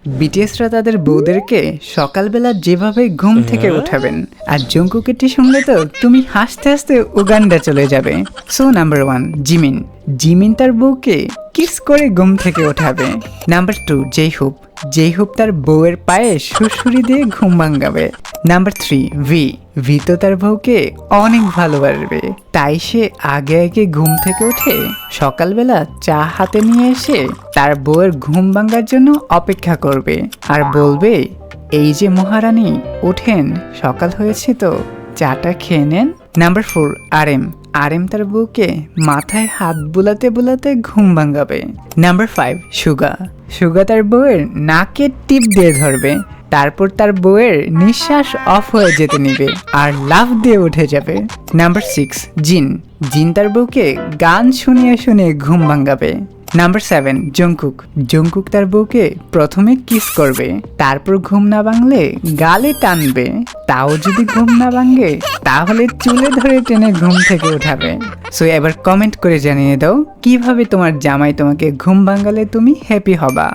বিটিএসরা তাদের বউদেরকে সকালবেলা যেভাবে ঘুম থেকে উঠাবেন, আর জঙ্কুকেরটি শুনলে তো তুমি হাসতে হাসতে উগান্ডা চলে যাবে। So number 1, Jimin. জিমিন তার বউকে কিস করে ঘুম থেকে ওঠাবে। নাম্বার 2, জেইহুপ তার বউয়ের পায়ে সুড়সুড়ি দিয়ে ঘুম ভাঙাবে। নাম্বার 3, ভি তো তার বউকে অনেক ভালোবাসবে, তাই সে আগে আগে ঘুম থেকে উঠে সকালবেলা চা হাতে নিয়ে এসে তার বউয়ের ঘুম ভাঙার জন্য অপেক্ষা করবে আর বলবে, এই যে মহারানী, ওঠেন, সকাল হয়েছে তো, চাটা খেয়ে নেন। নাম্বার 4, আরএম তার বউকে মাথায় হাত বুলাতে বুলাতে ঘুম ভাঙাবে। নাম্বার 5, সুগা তার বউয়ের নাকের টিপ দিয়ে ধরবে, তারপর তার বউয়ের নিঃশ্বাস অফ হয়ে যেতে নিবে আর লাফ দিয়ে উঠে যাবে। নাম্বার 6, জিন তার বউকে গান শুনিয়ে শুনিয়ে ঘুম ভাঙাবে। নাম্বার 7, জঙ্কুক তার বউকে প্রথমে কিস করবে, তারপর ঘুম না ভাঙলে গালে টানবে, তাও যদি ঘুম না ভাঙে তাহলে চুলে ধরে টেনে ঘুম থেকে উঠাবে। সো এবার কমেন্ট করে জানিয়ে দাও কিভাবে তোমার জামাই তোমাকে ঘুম ভাঙালে তুমি হ্যাপি হবা।